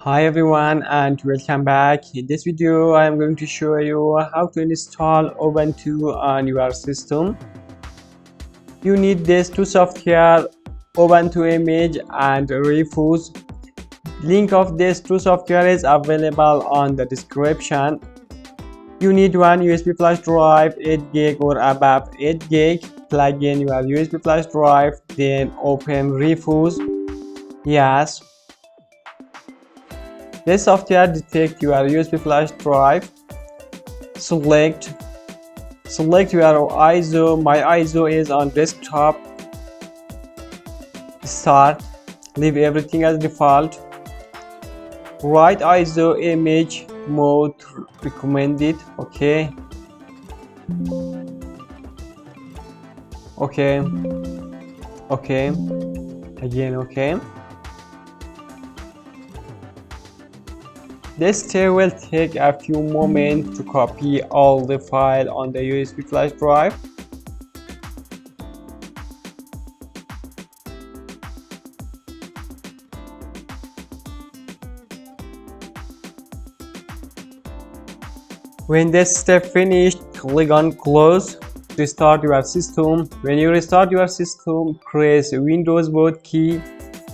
Hi everyone and welcome back. In this video I am going to show you how to install Ubuntu on your system. You need these two software, Ubuntu image and Refuse. Link of these two software is available on the description. You need one USB flash drive 8 gig or above 8 gig. Plug in your USB flash drive, then open Refuse. Yes. This software detects your USB flash drive. Select your ISO. My ISO is on desktop. Start. Leave everything as default. Write ISO image mode recommended. Okay. Again okay. This step will take a few moments to copy all the files on the USB flash drive. When this step finished, click on Close. Restart your system. When you restart your system, press Windows boot key.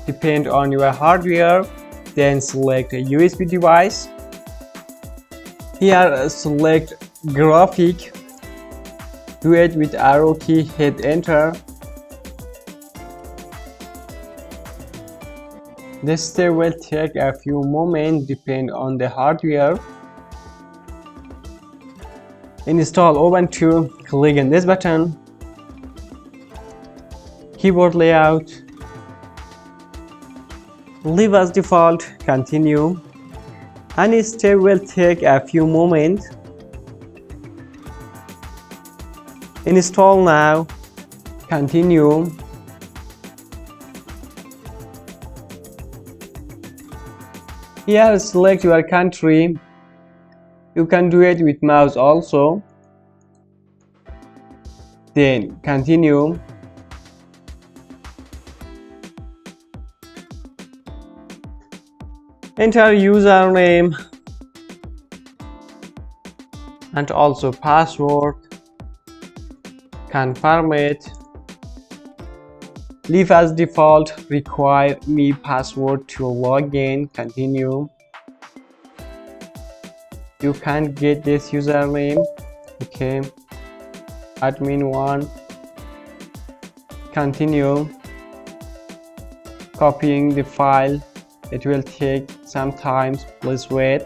Depend on your hardware. Then select a USB device. Here select graphic. Do it with arrow key, hit enter. This step will take a few moments, depend on the hardware. Install Ubuntu, click on this button. Keyboard layout. Leave as default, continue. Any step will take a few moments. Install now, continue. Here select your country. You can do it with mouse also. Then continue. Enter username and also password. Confirm it. Leave as default. Require me password to log in. Continue. You can get this username. Okay. Admin1. Continue. Copying the file. It will take some time, please wait.